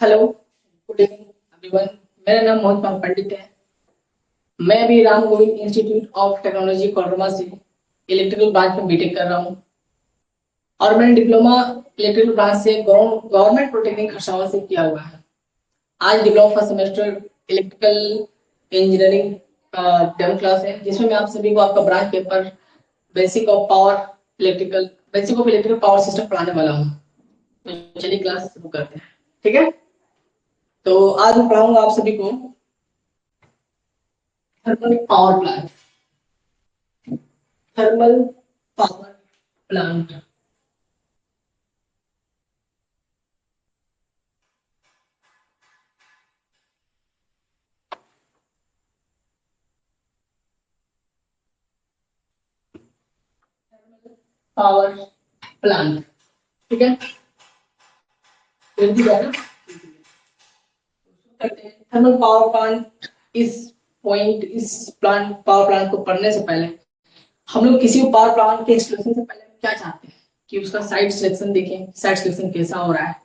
Hello, good evening everyone. मेरा नाम मोहित पाल पंडित है। मैं अभी Ram Govind institute of technology Koderma से इलेक्ट्रिकल ब्रांच में बीटेक कर रहा हूँ और मैंने डिप्लोमा इलेक्ट्रिकल ब्रांच से गवर्नमेंट पॉलिटेक्निक खरसावां से किया हुआ है। आज diploma first semester electrical engineering का डेमो क्लास है, जिसमें मैं आप सभी को आपका branch paper basic of power electrical basic of electrical power system पढ़ाने वाला हूँ। तो चलिए क्लास शुरू करते हैं। ठीक है, तो आज मैं पढ़ाऊंगा आप सभी को thermal power plant. Thermal power plant power plant. ठीक है, थर्मल पावर प्लांट इस प्लांट पावर प्लांट को पढ़ने से पहले हम लोग किसी पावर प्लांट के इंस्टॉलेशन से पहले क्या चाहते हैं कि उसका साइट सिलेक्शन देखें, साइट सिलेक्शन कैसा हो रहा है।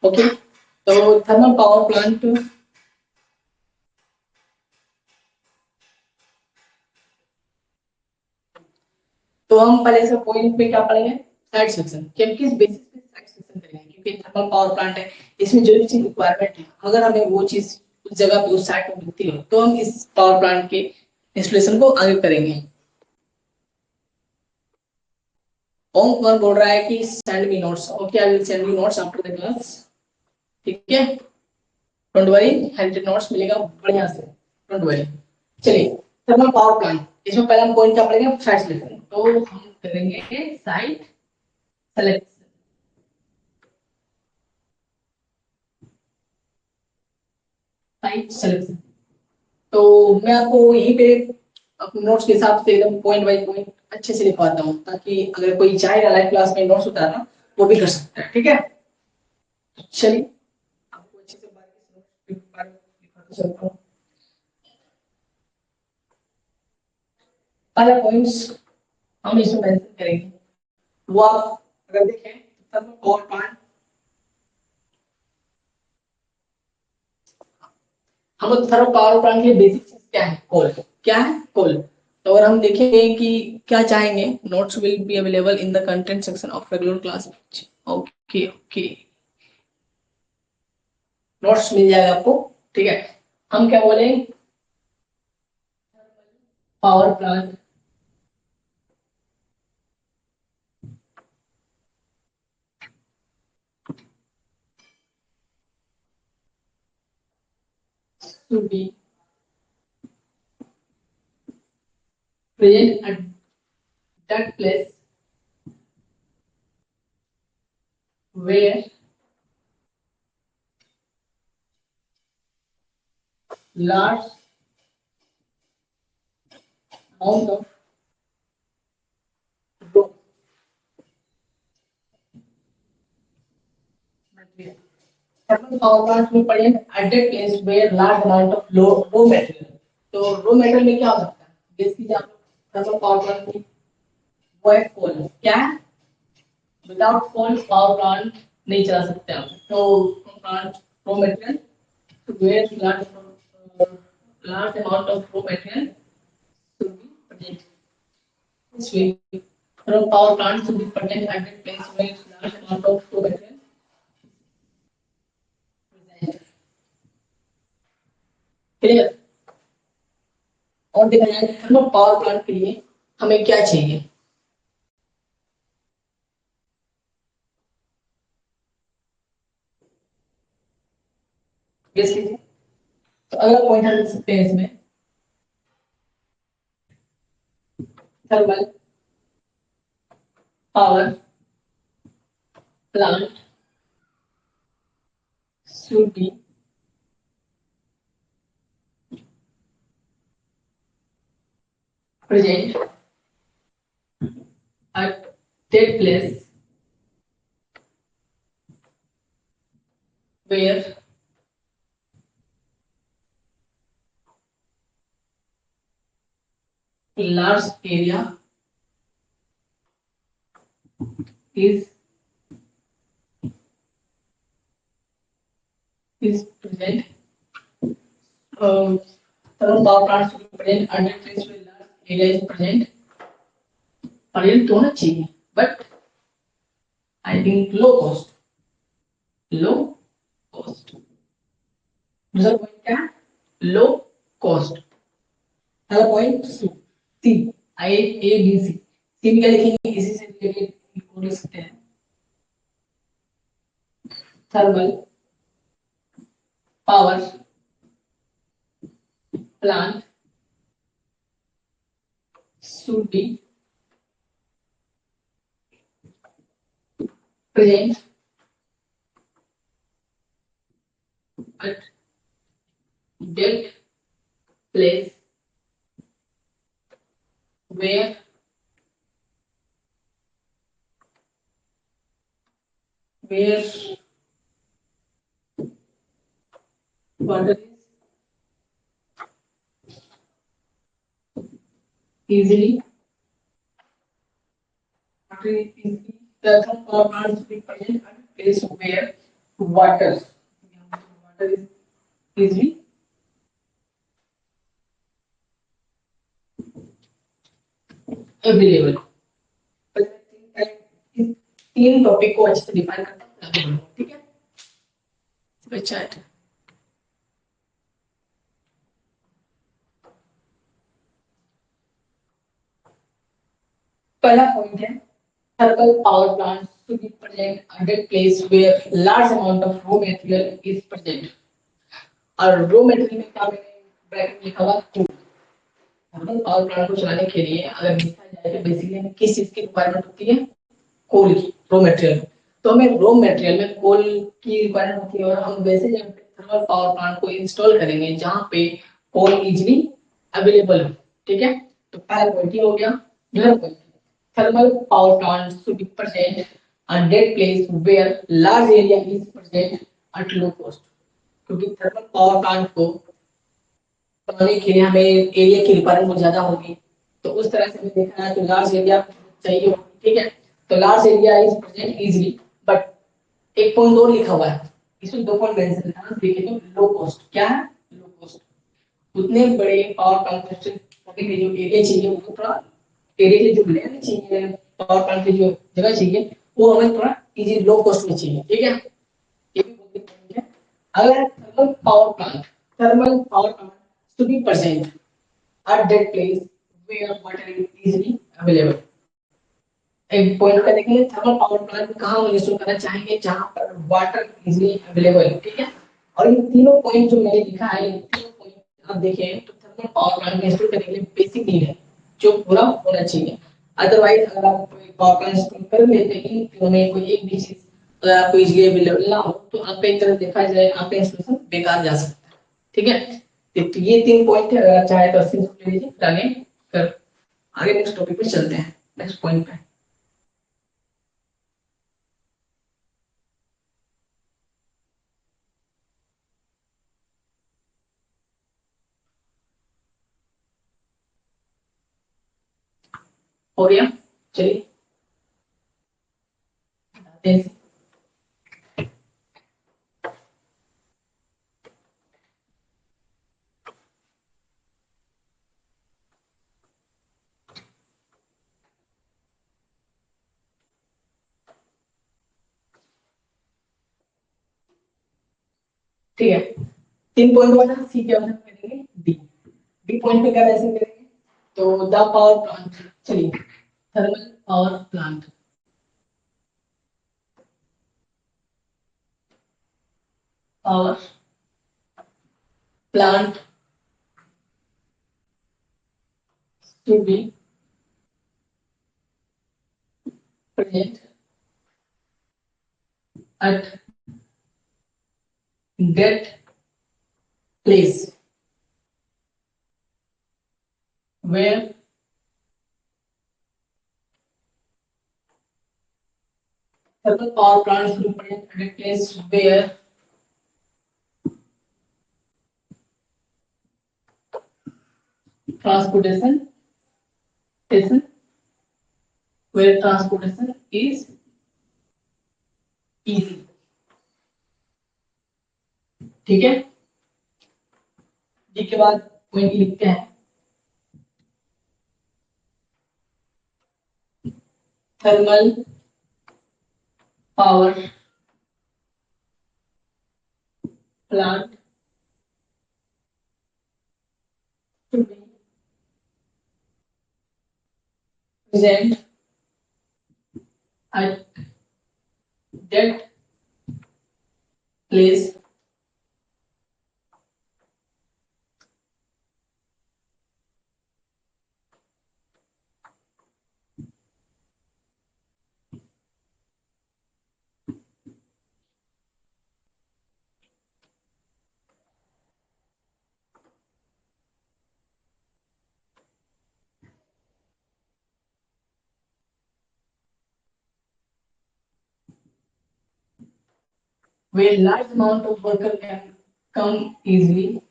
ओके, तो थर्मल पावर प्लांट तो हम पहले से पॉइंट पे क्या पढ़ेंगे, साइट सिलेक्शन। कि किस बेसिस पे साइट सिलेक्शन करेंगे, क्योंकि थर्मल पावर प्लांट है, इसमें जो भी चीज रिक्वायरमेंट है अगर हमें वो चीज उस जगह पे उस साइट पे मिलती है तो हम इस पावर प्लांट के इंस्टॉलेशन को आगे करेंगे। ओम कुमार बोल रहा है कि send me notes. Okay, I will send you notes after the class. ठीक है, डोंट वरी, हैंडेड नोट्स मिलेगा बढ़िया से, डोंट वरी। चलिए, थर्मल पावर प्लांट, इसमें पहले हम पॉइंट क्या पढ़ेंगे, साइट सिलेक्शन। तो हम करेंगे साइट सेलेक्शन। साइट सिलेक्शन तो मैं आपको यहीं पे अपने नोट्स के हिसाब से एकदम पॉइंट बाय पॉइंट अच्छे से लिखवाता हूँ, ताकि अगर कोई चाहे लाइव क्लास में नोट्स उतारना वो भी कर सकता है। ठीक है, चलिए आपको अच्छे से बात लिखवाता चलता हूँ। पहला पॉइंट्स हम इसमें मेंशन करेंगे, वो आप अगर देखें तब पावर प्लांट, हम लोग थर्मल पावर प्लांट के बेसिक चीज क्या है, कोल। क्या है, कोल। तो अगर हम देखेंगे कि क्या चाहेंगे, notes will be available in the content section of regular class. Okay okay, notes मिल जाएगा आपको। ठीक है, हम क्या बोले, power plant to be present at that place where large amount of raw material। thermal power plant में present at that place where large amount of raw material। तो raw material में क्या हो सकता है, जिसकी जहाँ थर्मल पावर प्लांट में वो है कोल। क्या है, विदाउट कोल पावर प्लांट नहीं चला सकते आप। तो plant raw material to where large amount of raw material to be present। This way, from power plants to be present at that place where large amount of raw material present। Clear. और देखा जाए thermal power plant के लिए हमें क्या चाहिए, guess कीजिए। तो अगला पॉइंट हम लिख सकते हैं इसमें, thermal power plant should be present at that place where a large area is is present. Thermal power plants to be present under place where large area is present. और ये तो होना चाहिए, but I think low cost. Low cost. दूसरा point क्या है? Low cost. पहला point c, i a b c. C में क्या लिखेंगे? इसी से रिलेटेड बोल सकते हैं. Thermal power plant should be present at that place where water is easily the power plants should be present at a place where water is easily available. तीन topic को अच्छे से डिफाइन करते हैं, ठीक है? अच्छा है. पहला पॉइंट है thermal power plants to be present at a place where large amount of raw material is present. और raw material में क्या मैंने ब्रैकेट में लिखा हुआ है? थर्मल पावर प्लांट को चलाने के लिए अगर देखा जाए तो बेसिकली हमें किस चीज की रिक्वायरमेंट होती है? कोल की, रॉ मटेरियल. तो हमें रॉ मटेरियल में कोल की रिक्वायरमेंट होती है और हम वैसे जगह पे थर्मल पावर प्लांट को इंस्टॉल करेंगे जहां पे कोल इजीली अवेलेबल हो. ठीक है, तो पहला पॉइंट ये हो गया. दूसरा point, thermal power plants should be present at that place where large area is present at low cost. क्योंकि थर्मल पावर प्लांट को बनाने के लिए हमें एरिया की रिक्वायरमेंट बहुत ज्यादा होगी, तो उस तरह से हमें देखना है तो लार्ज एरिया चाहिए होगी. ठीक है, तो large area is present easily, but एक पॉइंट और लिखा हुआ है, इसमें दो पॉइंट मेंशन है. देखिए तो लो कॉस्ट. क्या है? Low cost. उतने बड़े पावर प्लांट के लिए जो एरिया चाहिए वो थोड़ा एरिया की जो लैंड चाहिए, पावर प्लांट की जो जगह चाहिए वो हमें थोड़ा इजी लो कॉस्ट में चाहिए. ठीक है, ये भी बहुत इंपॉर्टेंट है. अगर thermal power plant to be present at that place where water is easily available. एक पॉइंट का देखेंगे थर्मल पावर प्लांट कहाँ हम इंस्टॉल करना चाहेंगे? जहां पर वाटर इजीली अवेलेबल है. ठीक है, और ये तीनों पॉइंट जो मैंने लिखा है, ये तीनों पॉइंट आप देखें तो थर्मल पावर प्लांट में इंस्टॉल करने के लिए बेसिक नीड है जो पूरा होना चाहिए. अदरवाइज अगर आप पावर प्लांट इंस्टॉल कर लेते हैं इन तीनों में कोई एक भी चीज अगर आपको इजीली अवेलेबल ना हो तो आपका एक तरह देखा जाए आपका इंस्टॉलेशन बेकार जा सकता है. ठीक है, तो ये तीन पॉइंट है. अगर चाहे तो अस्सी ले लीजिए. आगे नेक्स्ट टॉपिक पे चलते हैं. नेक्स्ट पॉइंट पे हो गया. चलिए ठीक है. तीन पॉइंट वाला सी क्या मतलब करेंगे? डी. डी पॉइंट पे क्या ऐसे करेंगे तो द पावर प्लांट. चलिए thermal power plant power plant to be present at that place where thermal power plants will present at a place where transportation station where transportation is easy. ठीक है, D के बाद point लिखते हैं thermal power plant to be present at that place where large amount of worker can come easily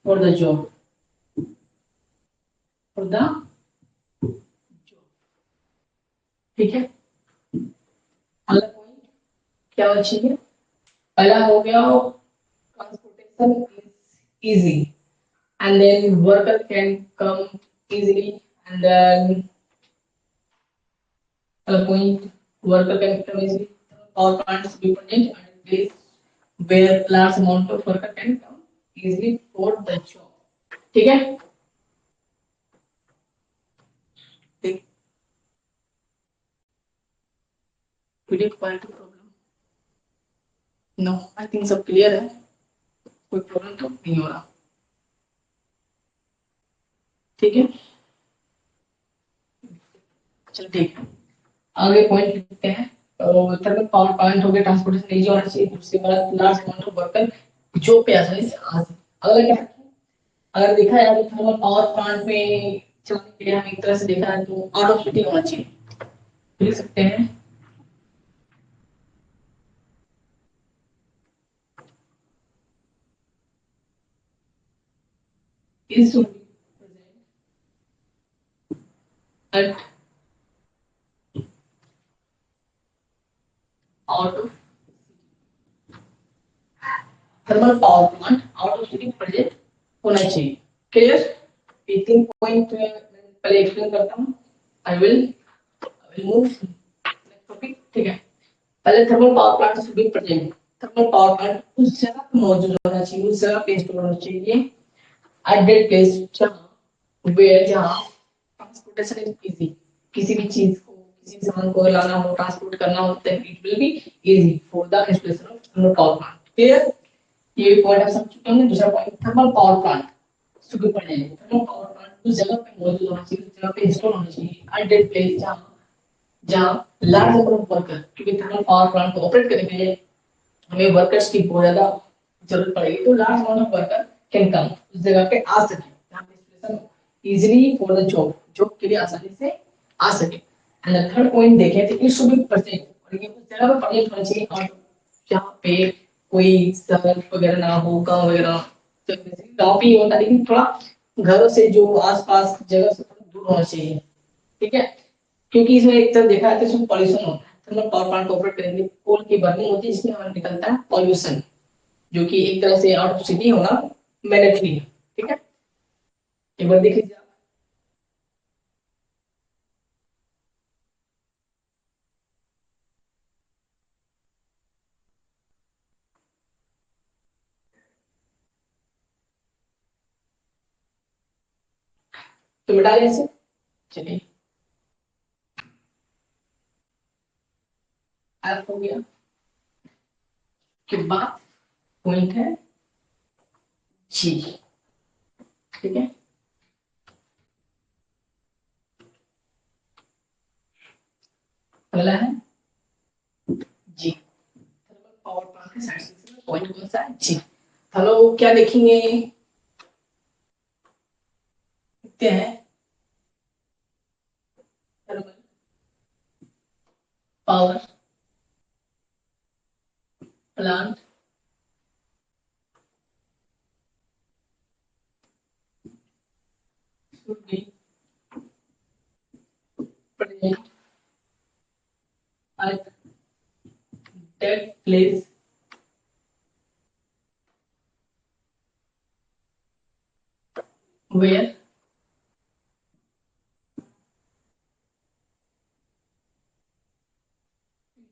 for the job. For the job. ठीक है, अगला point क्या होना चाहिए? पहला हो गया transportation is easy and then worker can come easily and then other point worker can come easily. Power plants be present at a place where large amount of worker can come easily for the job. ठीक है, ठीक, PDF quality problem no, I think सब clear है, कोई problem तो नहीं हो रहा। ठीक है, चलो ठीक है, आगे पॉइंट लिखते हैं। थर्मल पावर प्लांट हो गया, ट्रांसपोर्टेशन इजी होना चाहिए, दूसरी बात लार्ज अमाउंट ऑफ वर्कर जो पे आसानी से आ सके। अगला क्या, अगर देखा जाए तो थर्मल पावर प्लांट में चलाने के लिए हम एक तरह से देखा है तो आउट ऑफ सिटी होना चाहिए, लिख सकते हैं is at out of thermal power plant out of city present होना चाहिए। क्लियर, ये तीन पॉइंट पहले एक्सप्लेन करता हूँ। I will move next topic. ठीक है, पहले thermal power plant should be present. Thermal power plant उस जगह पे मौजूद होना चाहिए, उस जगह पे इंस्टॉल होना चाहिए एट दैट प्लेस जहाँ वेयर जहाँ ट्रांसपोर्टेशन इज इजी, किसी भी चीज को किसी भी सामान को लाना हो ट्रांसपोर्ट करना हो तो it will be easy for the installation of thermal power plant. Clear, ये पॉइंट आप समझ चुके होंगे। दूसरा point thermal power plant should be present. Thermal power plant उस जगह पे मौजूद होना चाहिए, उस जगह पे इंस्टॉल होना चाहिए एट दैट प्लेस जहाँ जहाँ लार्ज नंबर ऑफ वर्कर, क्योंकि थर्मल पावर प्लांट को ऑपरेट करने के लिए हमें वर्कर्स की बहुत ज्यादा जरूरत पड़ेगी, तो large amount of worker can come उस जगह पे आ सके, जहाँ पे installation easily for the job, job के लिए आसानी से आ सके। एंड द थर्ड पॉइंट देखें तो इट शुड बी प्रेजेंट, और ये उस जगह पे प्रेजेंट होना चाहिए और जहाँ पे कोई सड़क वगैरह ना हो, गाँव वगैरह, तो गाँव पे ही होता है लेकिन थोड़ा घरों से जो आसपास जगह से थोड़ा दूर होना चाहिए। ठीक है, क्योंकि इसमें एक तरफ देखा जाए तो इसमें पॉल्यूशन होता है। थर्मल पावर प्लांट को ऑपरेट करेंगे, कोल की बर्निंग होती है, इसमें हमारा निकलता है पॉल्यूशन, जो कि एक तरह से आउट ऑफ सिटी होना मैंडेटरी है। ठीक है, एक बार देख लीजिए आप। तो मिटा दें इसे, चलिए ऐप हो गया के बाद पॉइंट है जी। ठीक है, अगला है जी, थर्मल पावर प्लांट के साइड से पॉइंट कौन सा है जी। हेलो, क्या देखेंगे, देखते हैं thermal power plant should be present at that place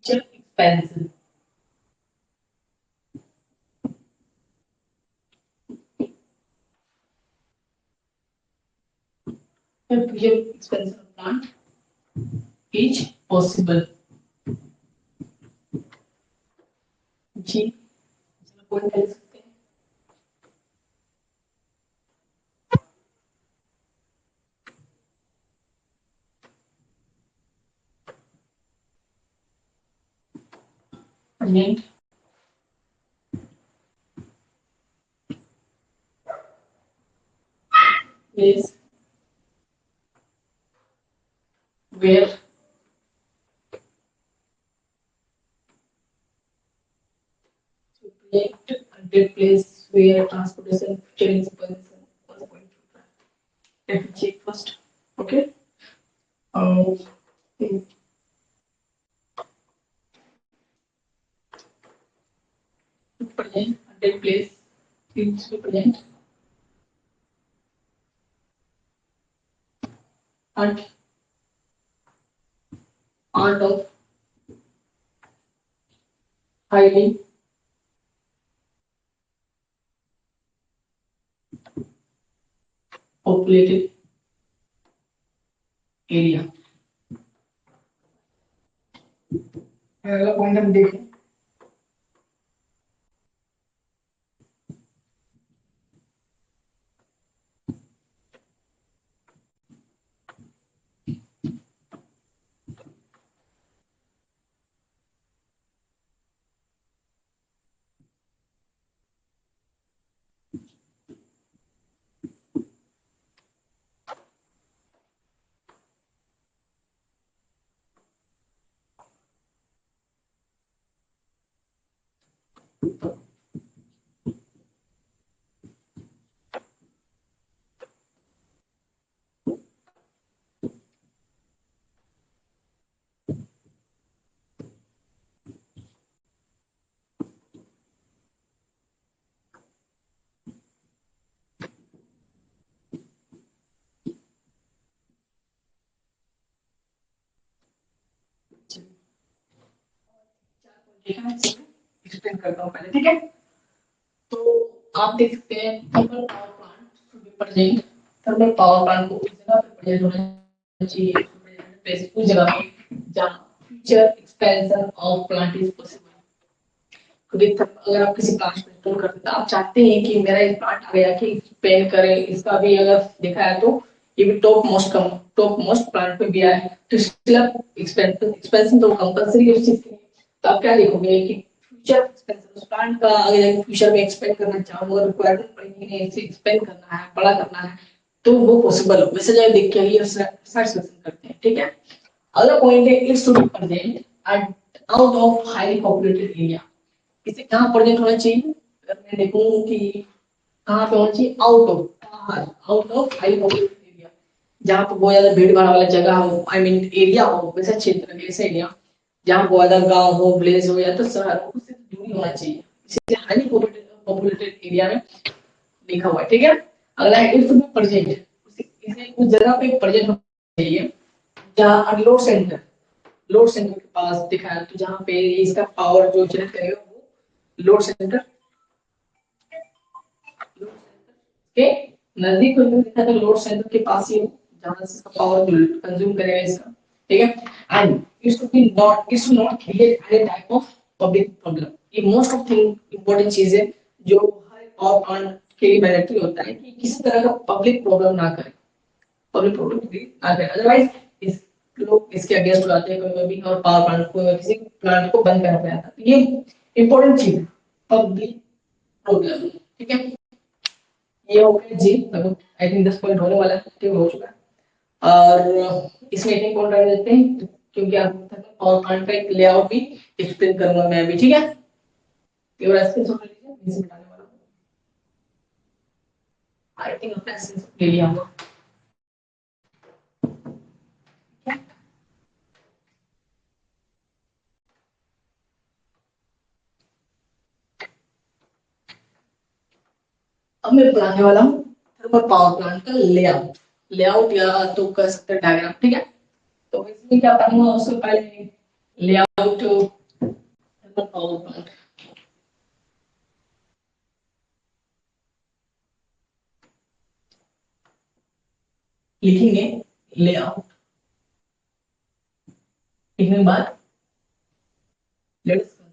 future expansion. A future expansion of plant is possible. जी पॉइंट कर सकते हैं. Present is where project a place where transportation future expansion was going to. Let me check first. Okay. Um, present a place is present and part of highly populated area. अगला point हम देखें. Explain करता हूँ पहले. ठीक है. तो आप देख सकते हैं thermal power plant present. Thermal power plant को उस जगह पे प्रेजेंट होना चाहिए प्लेस उस जगह पे जहाँ future expansion of plant is possible. अगर आप किसी प्लांट को इंस्टॉल करते हैं तो आप चाहते हैं कि मेरा एक प्लांट आ गया कि एक्सपेंड करे. इसका भी अगर देखा है तो ये भी टॉप मोस्ट प्लांट पे भी आया है. तो इसका एक्सपेंशन तो कंपलसरी है उस चीज के लिए. तो आप क्या देखोगे कि फ्यूचर एक्सपेंशन उस प्लांट का अगर फ्यूचर में एक्सपेंड करना चाहूंगा रिक्वायरमेंट पड़ेगी नहीं इसे एक्सपेंड करना है बड़ा करना है तो वो पॉसिबल हो. वैसे जब देख के ये सेलेक्शन करते हैं. ठीक है. अगला पॉइंट है it's to be present at out of highly populated area. इसे कहाँ प्रेजेंट होना चाहिए. अगर मैं देखूं कि कहाँ पे होना चाहिए out of high populated area जहाँ पे बहुत ज्यादा भीड़ भाड़ वाला जगह हो. आई मीन एरिया हो वैसा क्षेत्र ऐसा एरिया जहाँ बहुत ज्यादा गांव हो विलेज हो या तो शहर हो उससे दूरी होना चाहिए. इसे हाईली पॉपुलेटेड एरिया में लिखा हुआ है. ठीक है. अगला है इफ में प्रेजेंट इसे उस जगह पे प्रेजेंट होना चाहिए जहाँ लोड सेंटर के पास दिखा है. तो जहाँ पे इसका पावर जो जनरेट करेगा वो लोड सेंटर के नजदीक हो दिखा तो लोड सेंटर के पास ही हो जहाँ से इसका पावर कंज्यूम करेगा इसका. ठीक है. And it should not create any type of public problem. ये मोस्ट ऑफ थिंग इंपॉर्टेंट चीज है जो हर पावर प्लांट के लिए मैंडेटरी होता है कि किसी तरह का पब्लिक प्रॉब्लम ना करे. अदरवाइज इस लोग इसके अगेंस्ट हो जाते हैं कोई भी और पावर प्लांट को किसी प्लांट को बंद करना पड़ता है. ये इंपॉर्टेंट चीज है पब्लिक प्रॉब्लम. ठीक है. ये हो गया जी. लगभग आई थिंक 10 पॉइंट होने वाला है. ठीक हो चुका है. और इसमें एक पॉइंट रख देते हैं क्योंकि आप पावर प्लांट का एक लेआउट भी एक्सप्लेन करूंगा मैं अभी. ठीक है. केवल ऐसे समझ लीजिए इसे बताने वाला हूं. आई थिंक आपने ऐसे ले लिया होगा. अब मैं बनाने वाला हूँ थर्मल पावर प्लांट का लेआउट या तो कह सकते हैं डायग्राम. ठीक है. तो इसमें क्या करूंगा उससे पहले लेआउट टू पावर प्लांट। लिखेंगे लेआउट, लिखने के बाद let's consider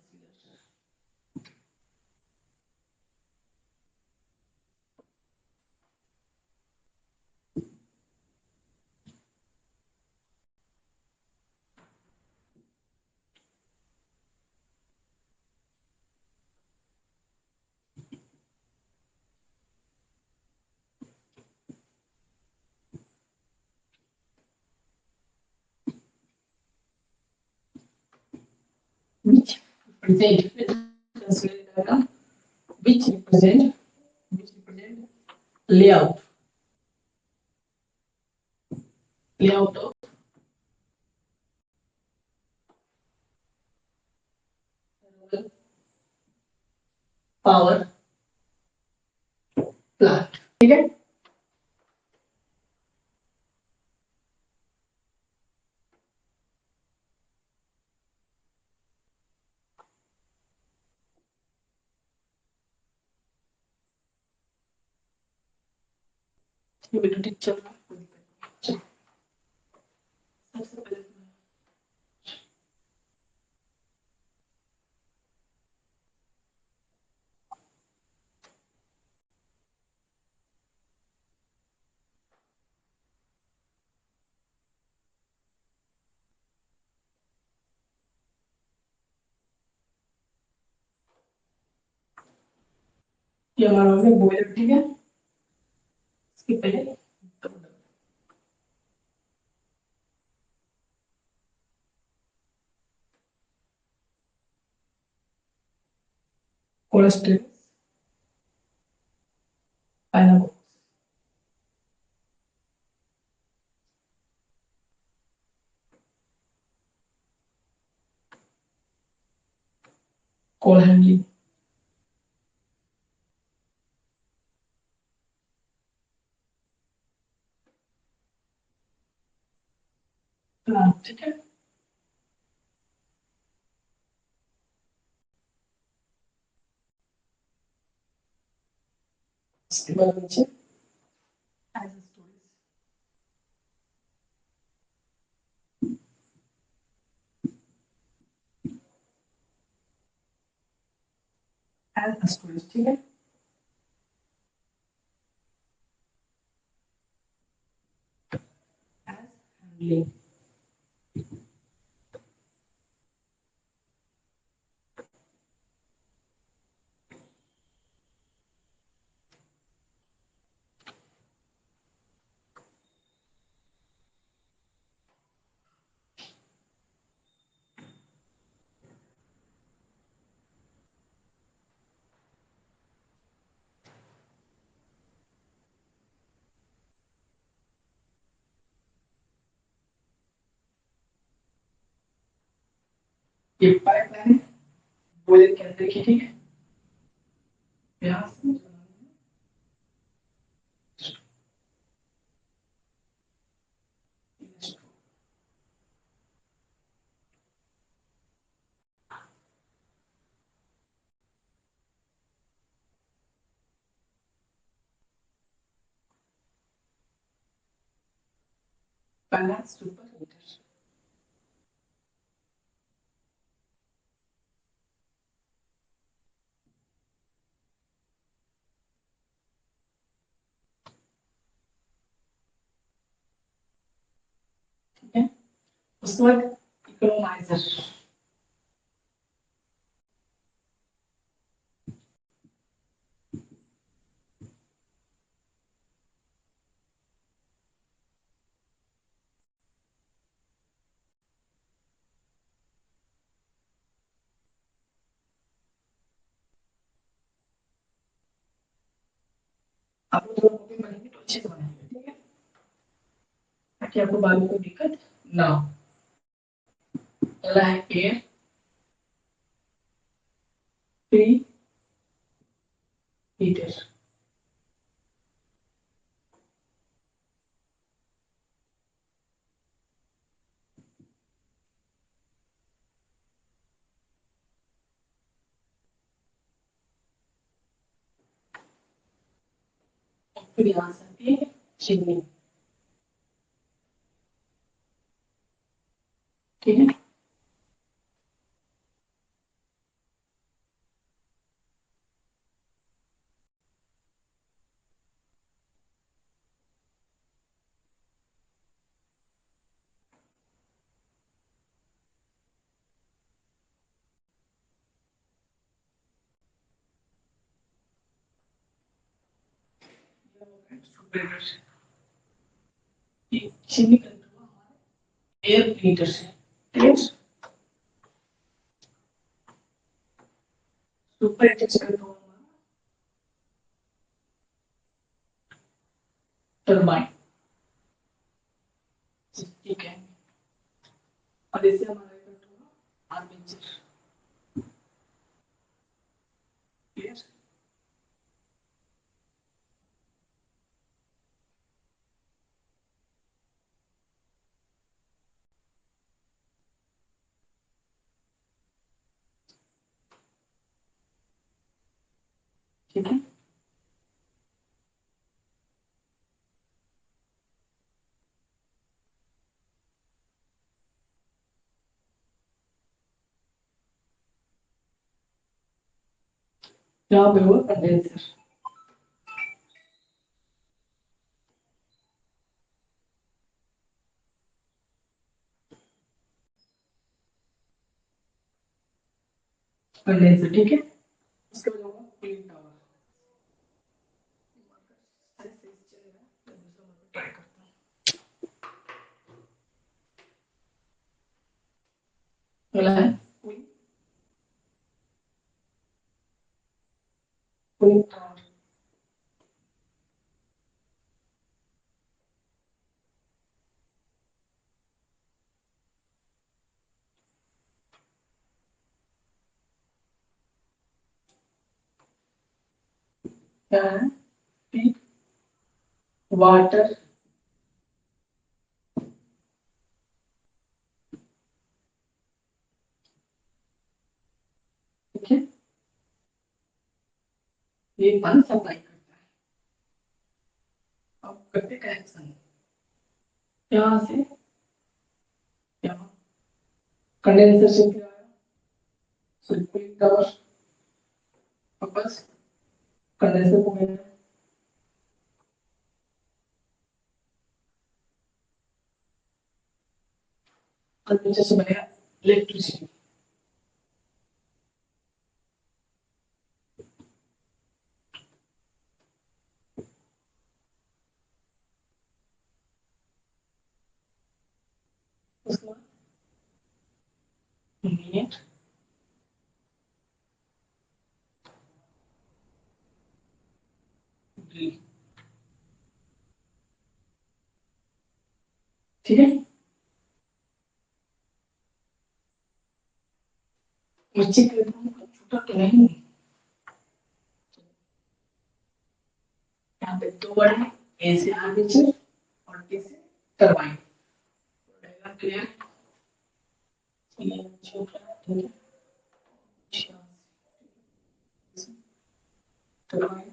which represent consider diagram which represent layout of power plant. ठीक है, ये वीडियो ठीक चल रहा है, कोई दिक्कत नहीं। सबसे पहले ये हमारा हो गया बॉयलर। ठीक है, इसके पहले cholesterol pineapple call handling plant. ठीक है, इसके बाद नीचे एज स्टोरेज एज स्टोरेज। ठीक है, एज हैंडलिंग ये पाइपलाइन है बॉयलर के अंदर की। ठीक है, यहाँ से पहला सुपर हीटर। ठीक है, उसके बाद इकोनोमाइजर। आप लोग जब कॉपी बनेंगे तो अच्छे से बनाएंगे। ठीक है, ताकि आपको बाद में कोई दिक्कत ना हो। पहला है एयर प्री हीटर। फिर यहाँ से आती है चिमनी। ठीक है, चिमनी का एयर हीटर से। ठीक, सुपर हीटर कंट्रोल टरबाइन। ठीक है, और इससे हमारा कंट्रोल आर्मेचर। क्लियर। ठीक है, यहाँ पे हुआ कंडेंसर। कंडेंसर ठीक है, उसके बाद होगा कूलिंग टावर। ट्राई करता हूँ। बोला है कूलिंग टावर। क्या है, पीक वाटर ठीक है, ये पानी सप्लाई करता है। अब करते कनेक्शन यहाँ से यहाँ कंडेंसर से क्या आया, कूलिंग टावर वापस कंडेंसर को मैंने कंडेंसर से बनेगा इलेक्ट्रिसिटी। उसके बाद मीट ड्रिल। ठीक है, मैं चेक करता हूँ छोटा तो नहीं। यहाँ पे दो वर्ड है, ए से आर्मेचर और टी से टरबाइन। क्लियर, ये छोटा ठीक है, टरबाइन।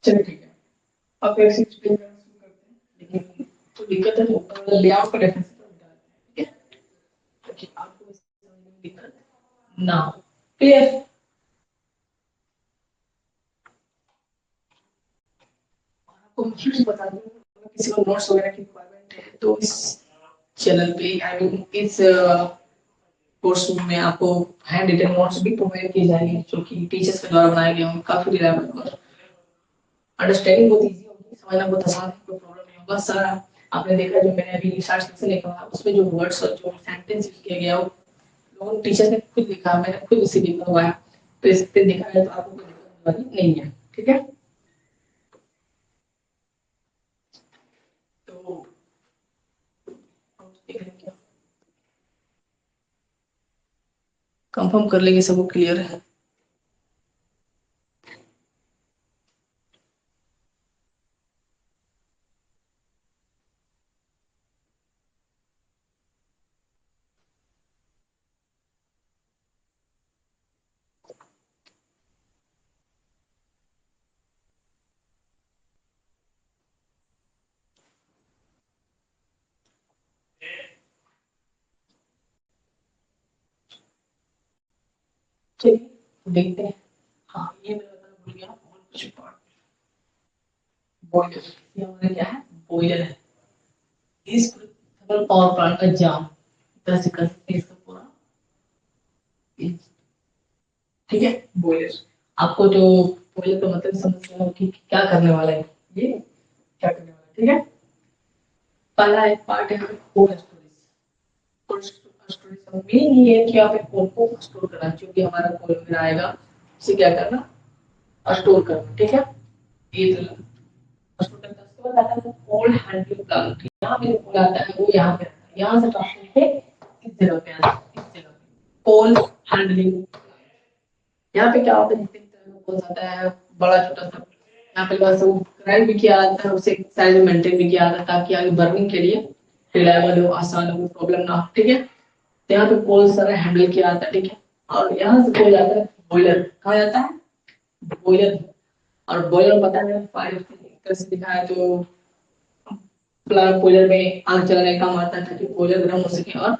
चलिए ठीक है, अब एक एक्सप्लेन करना शुरू करते हैं, लेकिन तो दिक्कत है तो लेआउट का रेफरेंस बता देते हैं। ठीक है, ताकि आपको इस समझने में दिक्कत ना हो। क्लियर। आपको मैं फिर से बता दूं, अगर किसी को नोट्स वगैरह की रिक्वायरमेंट है तो इस चैनल पे आई मीन इस कोर्स में आपको हैंड रिटन नोट्स भी प्रोवाइड किए जाएंगे जो कि टीचर्स के द्वारा बनाए गए होंगे, काफी रिलायबल और अंडरस्टैंडिंग बहुत इजी होगी, समझना बहुत आसान है, कोई प्रॉब्लम नहीं होगा। सारा आपने देखा जो मैंने अभी रिसर्च से लिखा हुआ उसमें जो वर्ड्स और जो सेंटेंस यूज किया गया वो लोगों टीचर्स ने खुद लिखा, मैंने खुद उसे लिखा हुआ है, तो इस पे देखा है तो आपको कोई दिक्कत वाली नहीं है। ठीक है, तो देख लेंगे, कंफर्म कर लेंगे सबको क्लियर है। चलिए देखते हैं। हाँ ये मैं बताना भूल गया, और कुछ पार्ट। बॉयलर, ये हमारा क्या है, बॉयलर है। इस थर्मल पावर प्लांट का जाम तरह से कर सकते हैं इसका पूरा, ठीक है। बॉयलर, आपको जो बॉयलर का मतलब समझ में कि क्या करने वाला है, ये क्या करने वाला है, ठीक है। पहला एक पार्ट है cold storage. Cold storage main ये है कि आप एक कोल को स्टोर करना, जो भी हमारा कोल वगैरह आएगा उसे क्या करना, स्टोर करना, ठीक है। ये तो स्टोर करना, उसके बाद आता है कोल्ड हैंडलिंग प्लांट। यहाँ पे जो कोल आता है वो यहाँ पे आता है, यहाँ से ट्रांसपोर्ट पे इस जगह पे आता है, इस जगह पे कोल हैंडलिंग। यहाँ पे क्या होता है, जितने तरह का कोल आता है, बड़ा छोटा सा, यहाँ पे बस वो ग्राइंड भी किया जाता है, उसे साइज में मेंटेन भी किया जाता है ताकि आगे बर्निंग के लिए रिलायबल हो, आसान हो, प्रॉब्लम ना हो, ठीक है। तो यहाँ पे कोल सारा हैंडल किया जाता है, ठीक है। और यहाँ से कोल जाता है बॉयलर, कहाँ जाता है, बॉयलर। और बॉयलर पता है फायर एक तरह से दिखाया तो बॉयलर में आग जलाने का काम आता है ताकि बॉयलर गर्म हो सके और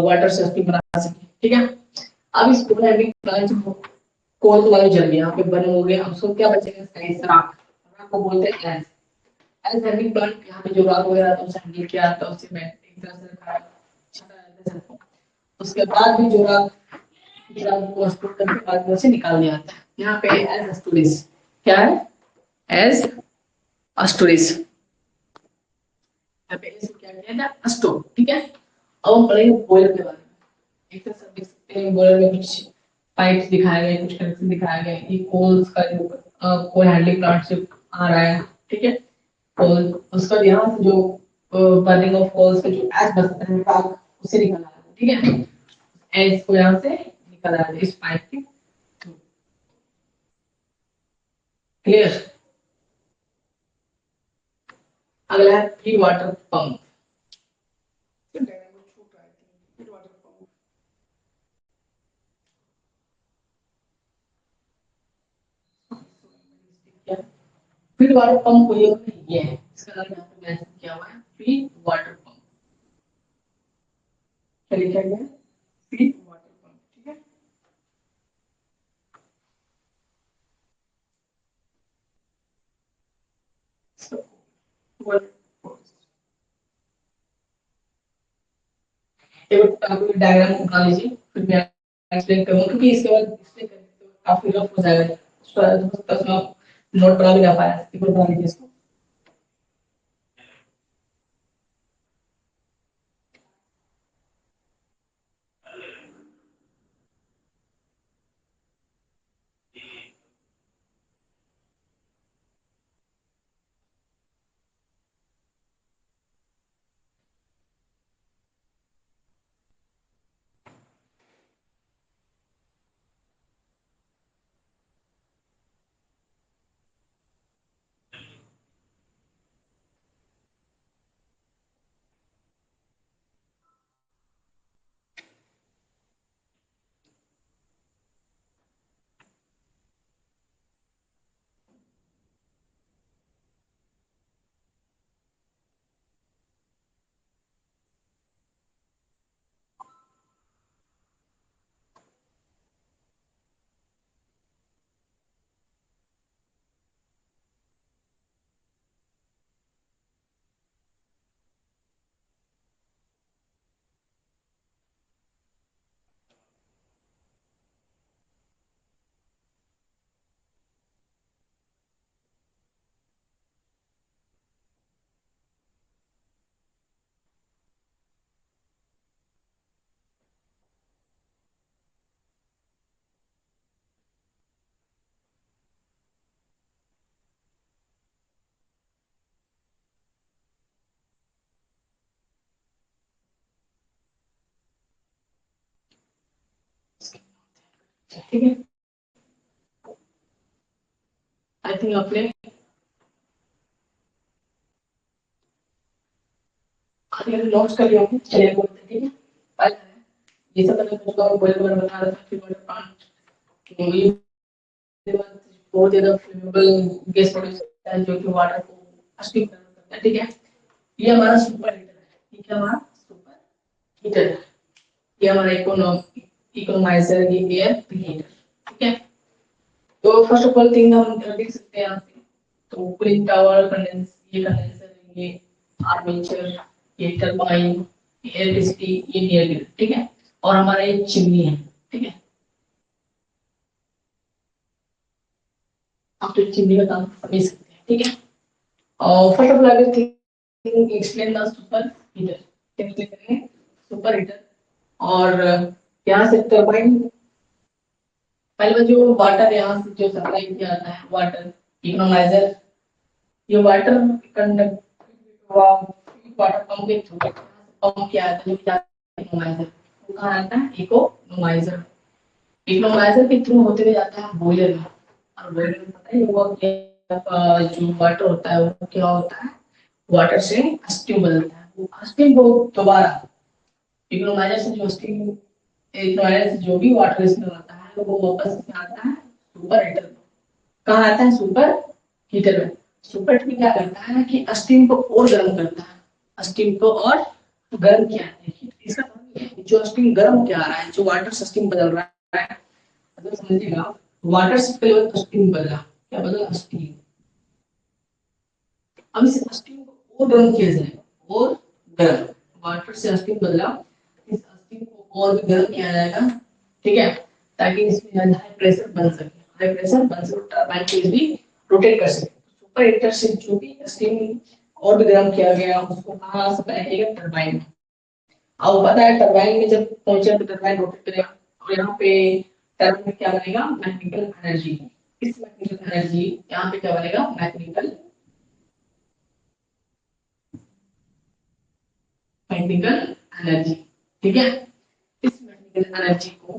वाटर सेफ्टी बना सके, ठीक है। अब इस पूरा हैंडलिंग प्लांट कोल तो वाला जल गया, यहाँ पे बर्न हो गया, अब उसको क्या बचेगा, साइज राख, राख को बोलते हैं एज। एज हैंडलिंग प्लांट, यहाँ पे जो राख वगैरह आता है उसे हैंडल किया जाता है, उसे मैं एक तरह से रखा छटा जाता है। उसके बाद भी जो राख को स्टोर करने के बाद में उसे निकाल दिया जाता है, यहाँ पे एज स्टोरेज, क्या है, एज स्टोरेज, यहाँ पे इसको क्या किया जाता है, स्टोर, ठीक है। अब हम पढ़ेंगे बॉयलर के बारे में। एक तरह से देख सकते हैं बॉयलर में कुछ पाइप्स दिखाए गए, कुछ कनेक्शन दिखाए गए, ये कोल्स का जो कोल हैंडलिंग प्लांट से आ रहा है, ठीक है। कोल, उसका यहाँ से जो बर्निंग ऑफ कोल्स का जो एश बचता है राख, उसे निकाला है, ठीक है। एश को यहाँ से निकाला है इस पाइप के थ्रू, क्लियर। अगला है feed water pump. Feed water pump को ये है, इसका नाम यहाँ पे मेंशन किया हुआ है, फीड वाटर पंप। क्या लिखा गया है, फीड वाटर पंप, ठीक है। So, what एक आप डायग्राम बना लीजिए, फिर मैं एक्सप्लेन करूंगा, क्योंकि इसके बाद एक्सप्लेन करने तो काफी रफ हो जाएगा, तो आप नोट बना भी ना पाया, एक बार बना लीजिए इसको। ठीक है, आई थिंक आपने नोट्स कर लिया होंगे, चलिए बोलते हैं, ठीक है। पहले ये सब मैंने कुछ और बॉयलर बना रहा था, फिर वाटर प्लांट ये बहुत ज्यादा फ्लेमेबल गैस प्रोड्यूस करता है, जो कि वाटर को स्टीम करता है, ठीक है। ये हमारा सुपर हीटर है, ठीक है, हमारा सुपर हीटर है। ये हमारा इकोनॉमी इकोनोमाइजर, ये एयर प्रीहीटर। ठीक है, तो फर्स्ट ऑफ ऑल थिंग हम देख सकते हैं यहाँ से, तो कूलिंग टावर, कंडेंसर, ये आर्मेचर, ये टरबाइन, ये इलेक्ट्रिसिटी, ये एयर ग्रिड। ठीक है, और हमारा ये चिमनी है। ठीक है, आप तो चिमनी का काम समझ सकते हैं। ठीक है, और first of all I think explain the super heater. क्या करेंगे, सुपर हीटर। और यहाँ से टरबाइन, पहले जो वाटर यहाँ से जो सप्लाई किया जाता है, वाटर इकोनोमाइजर, ये वाटर वाटर पंप के थ्रू पंप किया जाता है, जो इकोनोमाइजर, वो कहाँ आता है, इकोनोमाइजर। इकोनोमाइजर के थ्रू होते हुए जाता है बॉयलर में, और बॉयलर में पता है वो जो वाटर होता है वो क्या होता है, वाटर से स्टीम बदलता है। वो स्टीम को दोबारा इकोनोमाइजर से जो स्टीम, इकोनोमाइजर से जो भी वाटर इसमें आता है वो वापस में आता है सुपर हीटर में। कहाँ आता है, सुपर हीटर में। सुपर हीटर क्या करता है कि स्टीम को और गर्म करता है, स्टीम को और गर्म किया है। इसका मतलब ये है कि जो स्टीम गर्म क्या आ रहा है, जो वाटर से स्टीम बदल रहा है, मतलब समझिएगा, वाटर से पहले स्टीम बदला, क्या बदला, स्टीम। अब इस स्टीम को और गर्म किया जाए, और गर्म, वाटर से स्टीम बदला, इस स्टीम को और भी गर्म किया जाएगा। ठीक है, ताकि इसमें हाई प्रेशर बन सके, हाई प्रेशर बन सके, टरबाइन को भी रोटेट कर सके। सुपर हीटर से जो भी स्टीम और भी गर्म किया गया उसको कहाँ सप्लाई किया, टरबाइन में। अब पता है टरबाइन में जब पहुंचे तो टरबाइन रोटेट करेगा, और यहाँ पे टरबाइन में क्या बनेगा, मैकेनिकल एनर्जी। इस मैकेनिकल एनर्जी यहाँ पे क्या बनेगा, मैकेनिकल एनर्जी। ठीक है, इस मैकेनिकल एनर्जी को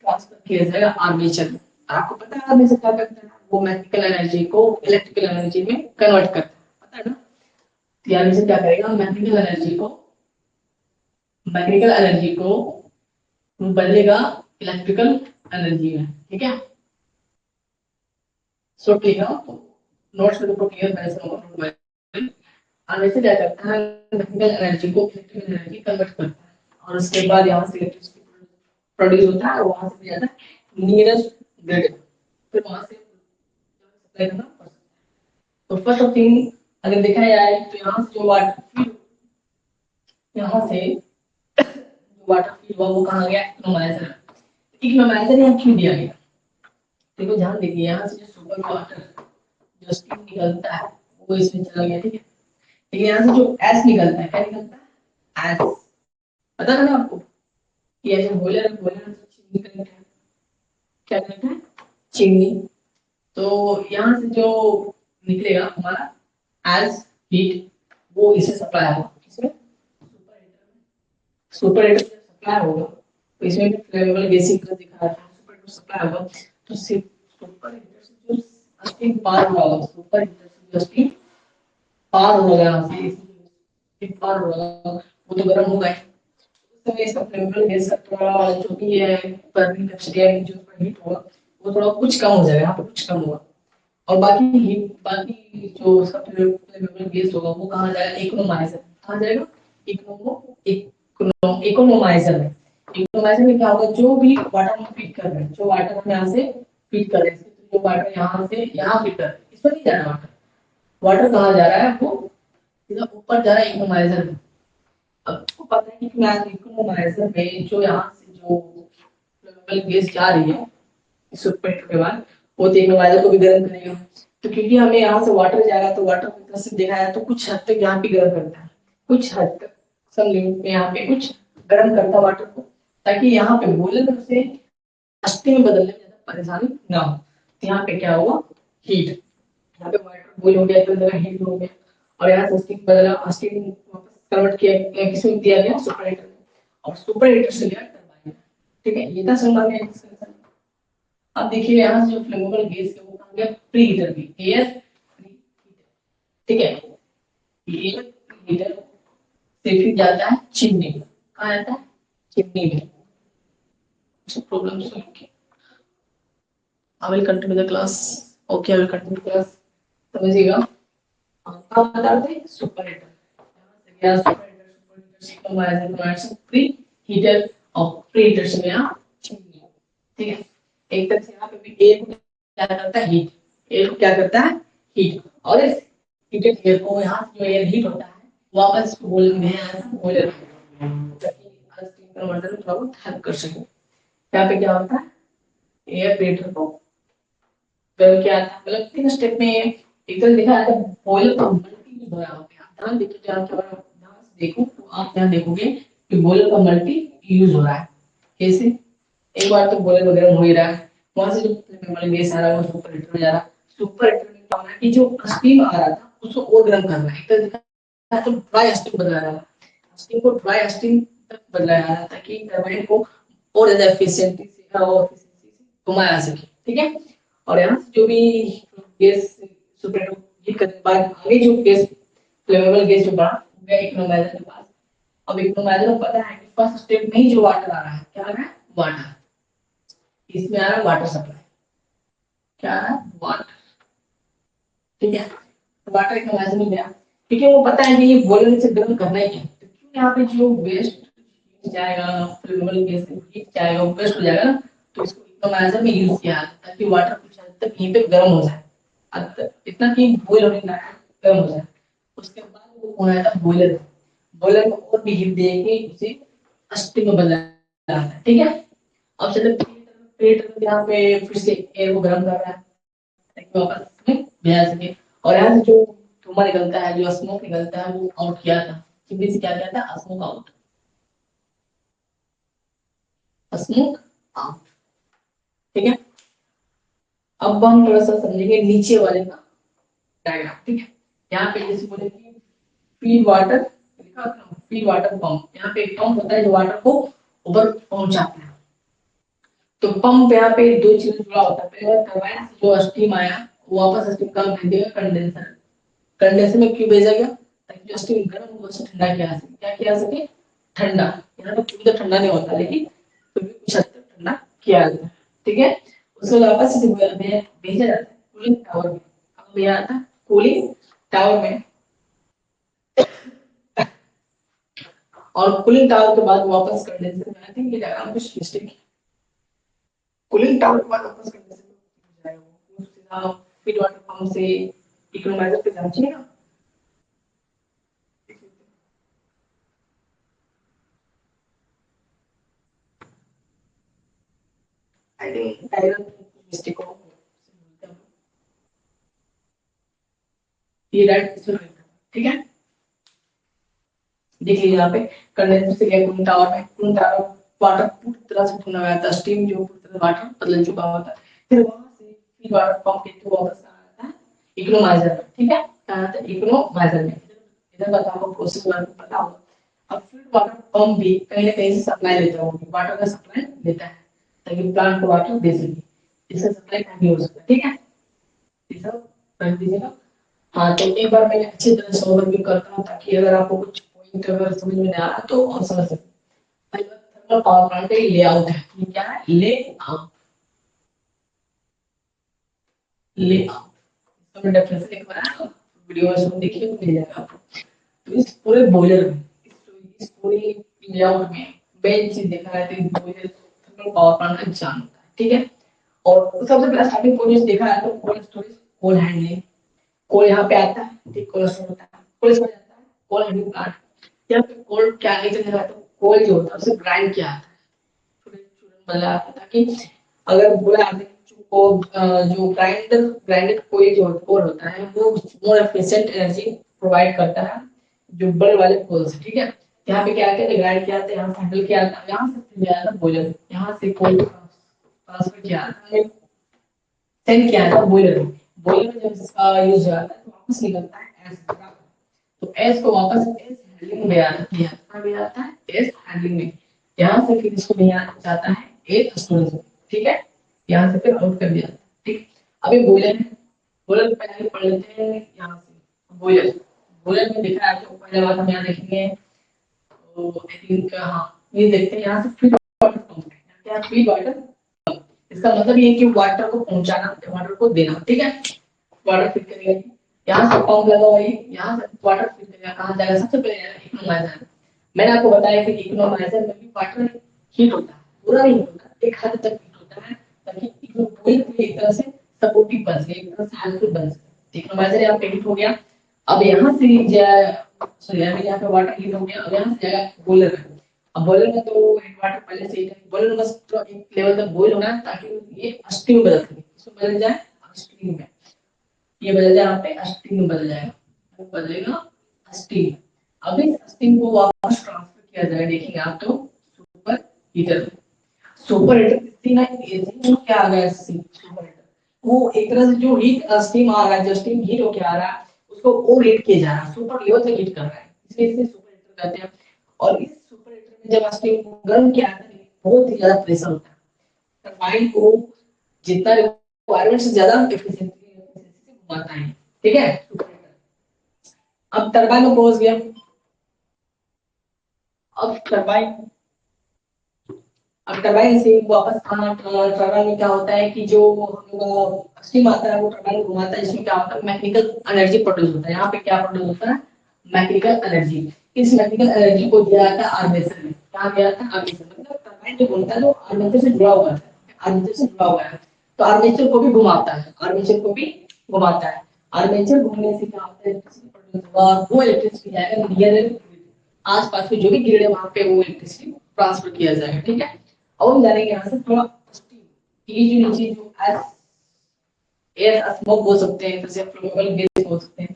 ट्रांसफर किया जाएगा आर्मेचर में। आपको पता है आर्मेचर क्या करता है, वो मैकेनिकल एनर्जी को इलेक्ट्रिकल एनर्जी में कन्वर्ट करता है, पता है ना। तो आर्मेचर क्या करेगा, मैकेनिकल एनर्जी को बदलेगा इलेक्ट्रिकल एनर्जी में। ठीक है, सो ठीक है, नोट्स में तो क्लियर मैंने आर्मेचर क्या करता है, मैकेनिकल एनर्जी को इलेक्ट्रिकल एनर्जी कन्वर्ट करता है, और उसके बाद यहाँ से इलेक्ट्रिसिटी प्रोड्यूस होता है, वहां से जाता है नियरेस्ट ग्रिड, फिर वहां से सप्लाई करना पड़ता है। तो फर्स्ट ऑफ थिंग अगर देखा जाए तो यहाँ से जो वाटर, यहाँ से जो वाटर फील हुआ वो कहाँ गया, इकोनोमाइजर। इकोनोमाइजर यहाँ क्यों दिया गया, देखो ध्यान देखिए, यहाँ से जो सुपर वाटर जो स्टीम निकलता है वो इसमें चला गया। ठीक है, लेकिन यहाँ से जो एस निकलता है, क्या निकलता है, एस। पता है ना आपको कि ऐसे बॉयलर से चिमनी कनेक्ट है, क्या कनेक्ट है, चिमनी। तो यहाँ से जो निकलेगा हमारा एज हीट, वो इसे सप्लाई होगा, किसमें, सुपर हीटर से सप्लाई होगा। तो इसमें भी फ्लेमेबल गैसिंग का दिखा रहा है, सुपर हीटर सप्लाई होगा। तो सिर्फ सुपर हीटर से जो स्टीम पार होगा, सुपर हीटर से जो स्टीम पार होगा, यहाँ से स्टीम पार होगा, वो तो गर्म होगा ही। तो इसका फ्लेमेबल गैस का थोड़ा जो भी है बर्निंग कैपेसिटी है, जो हीट होगा वो थोड़ा कुछ कम हो जाएगा, यहाँ पे कुछ कम होगा। और बाकी जो उसका फ्लेमेबल गैस होगा वो कहाँ जाएगा, इकोनोमाइजर। कहाँ जाएगा, इकोनोमाइजर में। इकोनोमाइजर में क्या होगा, जो भी वाटर हम फीड कर रहे हैं, जो वाटर हम यहाँ से फीड कर रहे हैं, जो वाटर यहाँ से यहाँ फीड कर रहे हैं, इस पर नहीं जा रहा वाटर, वाटर कहाँ जा रहा है, वो सीधा ऊपर जा रहा है इकोनोमाइजर में। अब आपको पता है कि इकोनोमाइजर में जो यहाँ से जो फ्लेमेबल गैस जा रही है इस उत्पेट के बाद, वो तो इकोनोमाइजर को भी गर्म करेगा। तो क्योंकि हमें यहाँ से वाटर जाएगा, तो वाटर की तरफ से देखा जाए तो कुछ हद तक यहाँ पे गर्म करता है, कुछ हद तक सम लिमिट में यहाँ पे कुछ गर्म करता है वाटर को, ताकि यहाँ पे बॉयलर से अस्थि में बदलने में ज्यादा परेशानी ना हो। तो यहाँ पे क्या हुआ, हीट, यहाँ पे वाटर बॉयल हो गया तो जगह हीट हो गया, और यहाँ से स्टीम बदला, स्टीम वापस कन्वर्ट किया, किसमें दिया गया, सुपर हीटर में, और सुपर हीटर से लिया टरबाइन। ठीक है, ये था समझ में। अब देखिए यहाँ से जो फ्लेमेबल गैस है वो कहाँ गया, प्री हीटर में, एयर प्री हीटर। ठीक है, एयर प्री हीटर से फिर जाता है चिमनी में, कहाँ जाता है, चिमनी में। Problem I will continue the class. Okay, I will continue the class. समझिएगा, अब बताते हैं सुपर हीटर। यहाँ से गया सुपर हीटर, सुपर हीटर से प्री हीटर, और प्री हीटर से गया चिमनी। ठीक है। एक तरह से यहाँ पे भी एयर को क्या करता है, हीट, एयर को क्या करता है, हीट, और इस हीटेड एयर को यहाँ से जो एयर हीट होता है वापस इसको बॉयलर में बॉयलर ताकि स्टीम कन्वर्टर में थोड़ा बहुत हेल्प कर सके। यहाँ पे क्या होता है, एयर प्रेशर को गर्म किया था, मतलब 3 स्टेप में एक तरह देखा जाता है बॉयलर का मल्टी यूज हो रहा है। ध्यान देखिए, ध्यान से देखो तो आप यहाँ देखोगे कि बॉयलर का मल्टी यूज हो रहा है। कैसे, एक बार तो बॉयलर वगैरह हो ही रहा है, वहां से जो फ्लेमेबल गैस आ रहा है वो सुपर हीटर में जा रहा है, सुपर हीटर में क्या हो रहा है कि जो स्टीम आ रहा था उसको और गर्म करना है, एक तरह देखा तो ड्राई स्टीम बदला रहा है, स्टीम को ड्राई स्टीम तक बदलाया जा रहा है ताकि टरबाइन को और ज्यादा एफिशिएंसी से घुमाया जा सके। ठीक है, और यहाँ से जो भी गैस सुपर हीट करने के बाद आगे जो गैस फ्लेमेबल गैस जो बड़ा गया इकोनोमाइजर के पास, अब इकोनोमाइजर को पता है कि फर्स्ट स्टेप में ही जो वाटर आ रहा है, क्या आ रहा है, वाटर, इसमें आ रहा है वाटर सप्लाई, क्या आ रहा है, वाटर। ठीक है, वाटर इकोनोमाइजर में गया, ठीक है, वो पता है कि ये बॉयलर से गर्म करना ही है, तो क्यों यहाँ पे जो वेस्ट जाएगा फ्लेमेबल गैस हीट जाएगा वो वेस्ट हो जाएगा ना, तो इसको इकोनोमाइजर में यूज किया ताकि वाटर कुछ हद तक यहीं पे गर्म हो जाए, इतना कि बॉयल होने ना गर्म हो जाए। उसके बाद वो होना था बॉयलर, बॉयलर में और भी हीट देके उसे स्टीम में बदला जाता है। ठीक है, अब चलो पेट यहाँ पे फिर से एयर को गर्म कर रहा है ताकि वापस इसमें भेजा सके, और यहाँ से जो धुआं निकलता है, जो स्मोक निकलता है वो आउट किया था, चिमनी से क्या किया था, स्मोक आउट, स्मोक आउट। ठीक है, अब हम थोड़ा सा समझेंगे नीचे वाले का डायग्राम। ठीक है, यहाँ पे जैसे बोले कि फीड वाटर लिखा था, फीड वाटर पंप, यहाँ पे एक पंप होता है जो वाटर को ऊपर पहुंचाता है, तो पंप यहाँ पे दो चीजें जुड़ा होता है, पहले टरबाइन से जो स्टीम आया वो वापस स्टीम कहाँ भेज देगा, कंडेंसर, कंडेंसर में क्यों भेजा गया, ताकि जो स्टीम गर्म हो उसे ठंडा किया जा सके, क्या किया जा सके, ठंडा, यहाँ पे पूरी तो ठंडा नहीं होता लेकिन फिर भी कुछ हद तक ठंडा किया जाता है। ठीक है, उसको वापस से भेजा जाता है कूलिंग टावर में, कहाँ भेजा जाता है, कूलिंग टावर में, और कूलिंग टावर के बाद वापस कंडेंसर में, आई थिंक ये डायग्राम कुछ मिस्टेक है, कूलिंग टावर के बाद वापस कंडेंसर में जाएगा वो सीधा फीड वाटर पंप से इकोनोमाइजर पे जाना चाहिए ना। आई थिंक डायग्राम मिस्टेक हो, ये राइट, ठीक है, देखिए यहाँ पे कंडेंसर से गया कूलिंग टावर में, कूलिंग टावर वाटर पूरी तरह से ठंडा हो जाता है, स्टीम जो पूरी तरह वाटर बदल चुका होता है, फिर वहां से फीड वाटर पंप के थ्रू वापस आता है इकोनोमाइजर में। ठीक है, कहाँ आता है, इकोनोमाइजर में, इधर बताओ प्रोसेस वाला पता होगा। अब फीड वाटर पंप भी कहीं ना कहीं से सप्लाई लेता होगा, वाटर का सप्लाई लेता है ताकि प्लांट को वाटर दे सके, इससे सप्लाई नहीं हो सकता। ठीक है, ये सब कर दीजिएगा। हाँ, तो एक बार मैं अच्छी तरह से ओवरव्यू करता हूँ ताकि अगर आपको कुछ पॉइंट अगर समझ में नहीं आ रहा तो आप समझ सकते हैं। थर्मल पावर प्लांट का लेआउट है, ये क्या है, लेआउट, लेआउट इसका मैं डेफिनेशन एक बार वीडियो में देखिए मिल जाएगा आपको। तो इस पूरे बॉयलर में, इस पूरे लेआउट में मेन चीज देखा है तो बॉयलर थर्मल पावर प्लांट का जान होता है। ठीक है, और सबसे पहला स्टार्टिंग पॉइंट देखा है तो कोल्ड स्टोरेज, कोल्ड हैंडलिंग, कोल यहाँ पे आता है, ठीक, कोल स्टोर होता है, कोल इसमें जाता है, कोल हैंडलिंग प्लांट, यहाँ पे कोल क्या नेचर है, तो कोल जो होता है उसे ग्राइंड किया जाता है, छोटे छोटे बदला आता है ताकि अगर बोला आपने को जो ग्राइंडेड कोयल जो कोल होता है वो मोर एफिशिएंट एनर्जी प्रोवाइड करता है जो बड़े वाले कोल से। ठीक है, यहाँ पे क्या क्या ग्राइंड किया जाता है, यहाँ से हैंडल किया जाता है, यहाँ से फिर जाता है बॉयलर, यहाँ से कोल ट्रांसफर किया जाता है, सेंड किया जाता है बॉयलर में, बॉयलर में जब इसका यूज हो जाता है तो वापस निकलता है एस, तो एस को वापस एस हैंडलिंग में आता है एस हैंडलिंग में, यहाँ से फिर इसको भेजा जाता है एस स्टोरेज में। ठीक है, यहाँ से फिर आउट कर दिया जाता है। ठीक, अभी बॉयलर है, बॉयलर पहले पढ़ लेते हैं, यहाँ से बॉयलर, बॉयलर में देखा है तो पहले बात हम यहाँ देखेंगे, तो आई थिंक हाँ ये देखते हैं, यहाँ से फीड वाटर पंप है, क्या फीड वाटर, इसका मतलब ये है कि वाटर को पहुंचाना, वाटर को देना। ठीक है, वाटर फिट करेगा, यहाँ से पंप लगा हुआ है, यहाँ से वाटर फिट करेगा, कहाँ जाएगा, सबसे पहले जाएगा इकोनोमाइजर में। मैंने आपको बताया कि इकोनोमाइजर में भी वाटर हीट होता है, पूरा नहीं होता, एक हद तक हीट होता होता है ताकि इकोनॉमिक एक तरह से सपोर्टिव बन सके, एक तरह से हेल्पफुल बन सके। इकोनॉमाइजर यहाँ पे हीट हो गया। अब यहाँ से सॉरी यहाँ पे वाटर हीट हो गया। अब यहाँ से जाएगा बॉयलर में। अब बॉयलर में तो हेड वाटर पहले से ही है, बॉयलर में बस तो एक लेवल तक बॉयल होना है ताकि ये स्टीम में बदल सके। इसमें बदल जाए स्टीम में, ये बदल जाए यहाँ पे स्टीम में बदल जाएगा, वो बदलेगा स्टीम। अब इस स्टीम को वापस ट्रांसफर किया जाएगा, देखिए आप तो सुपर हीटर। सुपर हीटर कितनी ना एसी क्या आ गया, सुपर हीटर वो एक तरह से जो हीट स्टीम आ रहा है, जो स्टीम हीट होके आ रहा है उसको और हीट किया जा रहा है, सुपर लेवल तक हीट कर रहा है, इसलिए इसे सुपर हीटर कहते हैं। और इस सुपर हीटर में जब स्टीम गर्म किया जाता है बहुत ही ज्यादा प्रेशर होता है, टरबाइन को जितना रिक्वायरमेंट से ज्यादा एफिशिएंसी से घुमाता है, ठीक है। अब टरबाइन में पहुंच गया। अब टरबाइन अब टरबाइन से वापस टरबाइन में क्या होता है कि जो स्टीम आता है वो टरबाइन घुमाता है, इसमें क्या होता है मैकेनिकल एनर्जी प्रोड्यूस होता है। यहाँ पे क्या प्रोड्यूस होता है मैकेनिकल एनर्जी। इस मैकेनिकल एनर्जी को दिया जाता है आर्मेचर में। क्या दिया जाता है आर्मेचर, मतलब टरबाइन जो घूमता है वो आर्मेचर से जुड़ा हुआ है, आर्मेचर से जुड़ा हुआ है तो आर्मेचर को भी घुमाता है, आर्मेचर को भी घुमाता है। आर्मेचर घूमने से क्या होता है वो इलेक्ट्रिसिटी जाएगा नियर आसपास में जो भी ग्रिड है वहां पे वो इलेक्ट्रिसिटी ट्रांसफर किया जाएगा, ठीक है। अब हम जानेंगे यहाँ से थोड़ा स्टीम, ये जो नीचे जो एयर स्मोक बोल सकते हैं, जैसे फ्लेमेबल गैस बोल सकते हैं,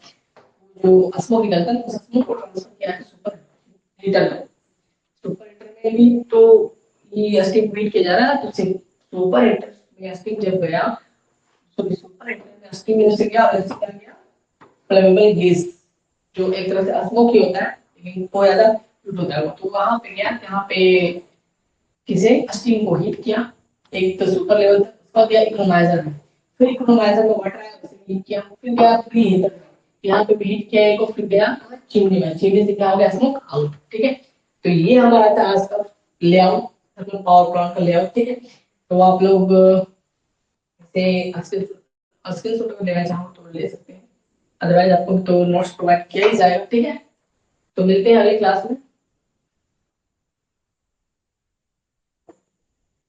जो स्मोक निकलता है उस स्मोक को ट्रांसफर किया है सुपर हीटर में। सुपर हीटर में भी तो ये स्टीम हीट किया जा रहा है, तो सुपर हीटर में स्टीम जब गया तो सुपर हीटर में स्टीम से क्या गया फ्लेमेबल गैस, जो एक तरह से स्मोक ही होता है लेकिन वो ज्यादा हीट होता है। तो वहां पे गया, यहाँ पे किसे स्टीम को हीट किया एक तो सुपर लेवल तक, उसका दिया इकोनोमाइजर में, फिर इकोनोमाइजर में वाटर आया उसे हीट किया, फिर गया प्री हीटर में, यहाँ पे भी हीट किया एक, फिर गया चिमनी में, चिमनी से क्या हो गया स्मोक आउट, ठीक है। तो ये हमारा था आज का लेआउट, थर्मल पावर प्लांट का लेआउट, ठीक है। तो आप लोग इसे स्क्रीनशॉट लेना चाहो तो ले सकते हैं, अदरवाइज आपको तो नोट्स प्रोवाइड किया ही जाएगा, ठीक है। तो मिलते हैं अगली क्लास में।